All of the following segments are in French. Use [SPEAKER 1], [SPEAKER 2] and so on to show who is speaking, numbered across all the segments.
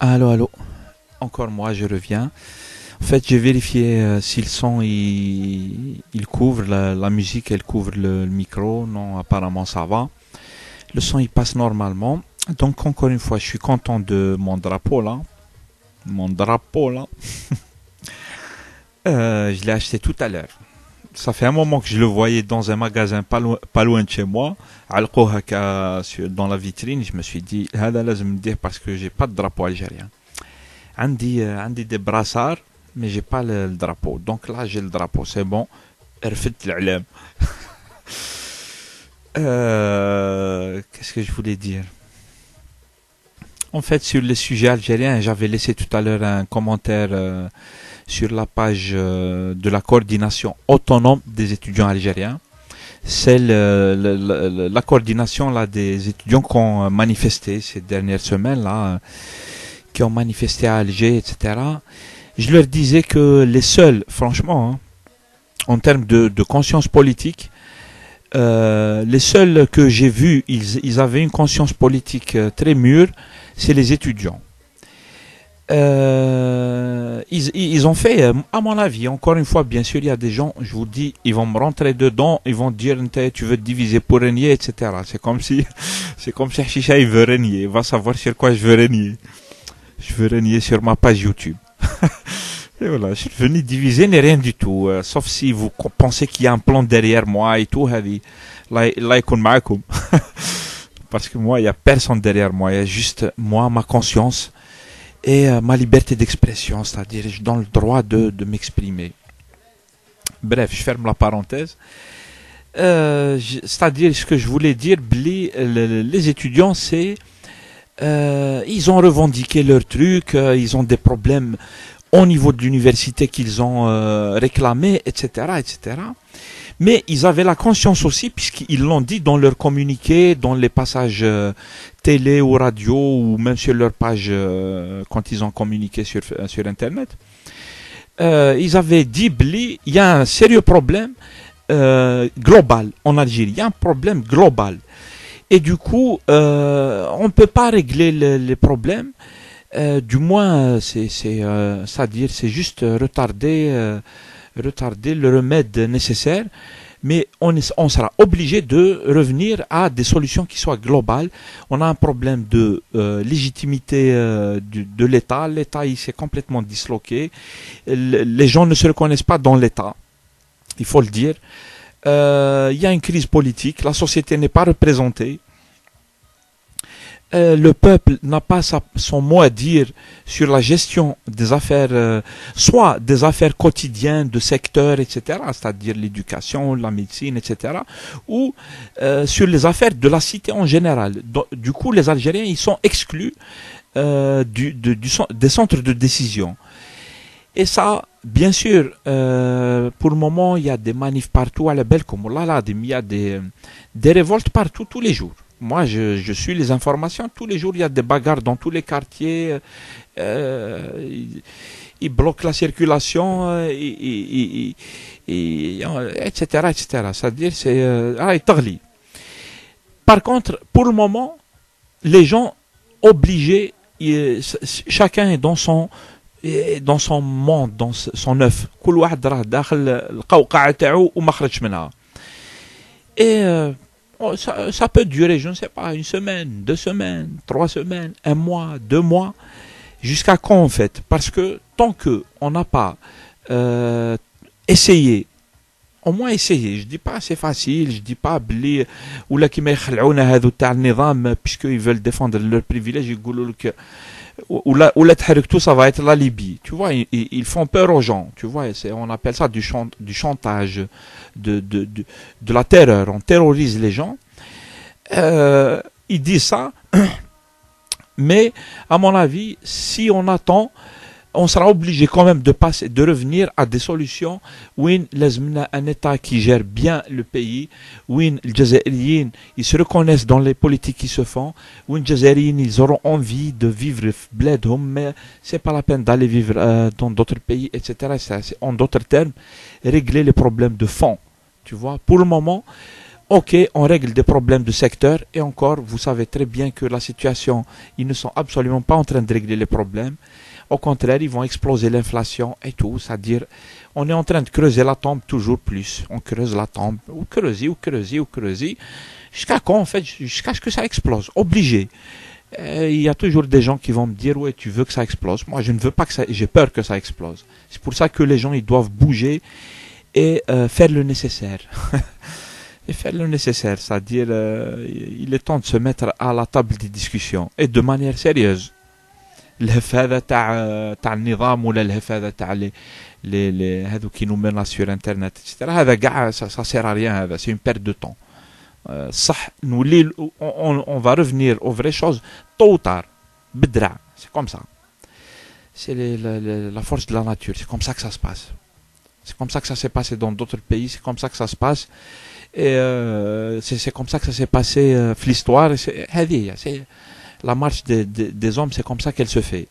[SPEAKER 1] Allô, allô. Encore moi, je reviens. En fait, j'ai vérifié si le son il couvre la musique, elle couvre le micro. Non, apparemment ça va. Le son il passe normalement. Donc encore une fois, je suis content de mon drapeau là. Mon drapeau là. Je l'ai acheté tout à l'heure. Ça fait un moment que je le voyais dans un magasin pas loin de chez moi. علقوه هكا dans la vitrine. Je me suis dit, هذا لازم نديه parce que j'ai pas de drapeau algérien. عندي des brassards, mais j'ai pas le drapeau. Donc là, j'ai le drapeau, c'est bon. رفدت العلام. Qu'est-ce que je voulais dire? En fait, sur le sujet algérien, j'avais laissé tout à l'heure un commentaire sur la page de la coordination autonome des étudiants algériens. C'est la coordination là, des étudiants qui ont manifesté ces dernières semaines, là, qui ont manifesté à Alger, etc. Je leur disais que les seuls, franchement, hein, en termes de conscience politique, les seuls que j'ai vus, ils avaient une conscience politique très mûre, c'est les étudiants. Ils ont fait, à mon avis, encore une fois, bien sûr, il y a des gens, je vous dis, ils vont me rentrer dedans, ils vont dire, tu veux te diviser pour régner, etc. C'est comme si Chicha, il veut régner, il va savoir sur quoi je veux régner. Je veux régner sur ma page YouTube. Et voilà, je suis venu diviser, n'est rien du tout, sauf si vous pensez qu'il y a un plan derrière moi et tout, là, parce que moi, il n'y a personne derrière moi, il y a juste moi, ma conscience, et ma liberté d'expression, c'est-à-dire je donne le droit de m'exprimer. Bref, je ferme la parenthèse. C'est-à-dire ce que je voulais dire, les étudiants, c'est ils ont revendiqué leur truc, ils ont des problèmes au niveau de l'université qu'ils ont réclamé, etc., etc. Mais ils avaient la conscience aussi, puisqu'ils l'ont dit dans leur communiqué, dans les passages télé ou radio, ou même sur leur page quand ils ont communiqué sur Internet. Ils avaient dit, il y a un sérieux problème global en Algérie. Il y a un problème global. Et du coup, on ne peut pas régler les problèmes. Du moins, c'est-à-dire, c'est juste retarder le remède nécessaire, mais on sera obligé de revenir à des solutions qui soient globales. On a un problème de légitimité de l'État. L'État, il s'est complètement disloqué. Les gens ne se reconnaissent pas dans l'État, il faut le dire. Il y a une crise politique, la société n'est pas représentée. Le peuple n'a pas son mot à dire sur la gestion des affaires, soit des affaires quotidiennes de secteur, etc., c'est-à-dire l'éducation, la médecine, etc., ou sur les affaires de la cité en général. Du coup, les Algériens, ils sont exclus des centres de décision. Et ça, bien sûr, pour le moment, il y a des manifs partout à la belle comme là, il y a des révoltes partout, tous les jours. Moi, je suis les informations. Tous les jours, il y a des bagarres dans tous les quartiers. Ils bloquent la circulation, etc., etc. C'est-à-dire, c'est tagli. Par contre, pour le moment, les gens obligés, chacun est dans son monde, dans son œuf. كل واحد راه داخل القوقعة تاعو وما خرجش منها. Et ça peut durer, je ne sais pas, une semaine, 2 semaines, 3 semaines, 1 mois, 2 mois, jusqu'à quand en fait? Parce que tant qu'on n'a pas essayé, au moins essayé, je dis pas c'est facile, je dis pas بلي ولا كيما يخلعونا هذو تاع النظام puisqu'ils veulent défendre leurs privilèges يقولوا لك ولا تحركتو ça va être la Libye, tu vois, ils font peur aux gens, tu vois, on appelle ça du chantage, de la terreur, on terrorise les gens. Ils disent ça, mais à mon avis, si on attend, on sera obligé quand même de revenir à des solutions où un État qui gère bien le pays, où les Jazairiens ils se reconnaissent dans les politiques qui se font, où les Jazairiens ils auront envie de vivre bledhom, mais c'est pas la peine d'aller vivre dans d'autres pays, etc. C'est, en d'autres termes, régler les problèmes de fond. Tu vois, pour le moment, Ok, on règle des problèmes de secteur, et encore, vous savez très bien que la situation, ils ne sont absolument pas en train de régler les problèmes. Au contraire, ils vont exploser l'inflation et tout, c'est-à-dire, on est en train de creuser la tombe toujours plus. On creuse la tombe, ou creuser, jusqu'à quand, en fait, jusqu'à ce que ça explose. Obligé. Il y a toujours des gens qui vont me dire, ouais, tu veux que ça explose. Moi, je ne veux pas que ça, j'ai peur que ça explose. C'est pour ça que les gens, ils doivent bouger et faire le nécessaire. Et faire le nécessaire, c'est-à-dire, il est temps de se mettre à la table des discussions, et de manière sérieuse. الهف هذا تاع النظام ولا الهف هذا تاع لي هذو كي نومينا سور انترنت اتسيتيرا هذا كاع سا سير ريان هذا سي اون بيرت دو طون صح نولي اون فا ريفنير او فري شوز طو طار بالدرع سي كوم سا سي لا فورس دو لا ناتور سي كوم سا كو سا se passe c'est comme ça que ça s'est passé dans d'autres pays c'est comme ça que ça se passe et c'est comme ça que ça s'est passé في l'histoire هذه c'est la marche des hommes, c'est comme ça qu'elle se fait.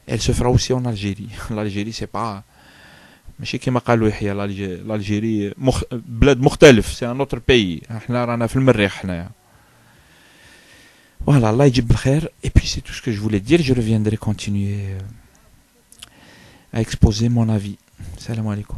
[SPEAKER 1] Elle se fera aussi en Algérie. L'Algérie, c'est pas. ماشي كيما قالوا يحيى l'Algérie بلاد مختلف c'est un autre pays احنا رانا في المريخ حنايا. Voilà, Allah يجيب بالخير. Et puis c'est tout ce que je voulais dire. Je reviendrai continuer à exposer mon avis. Salam alaikum.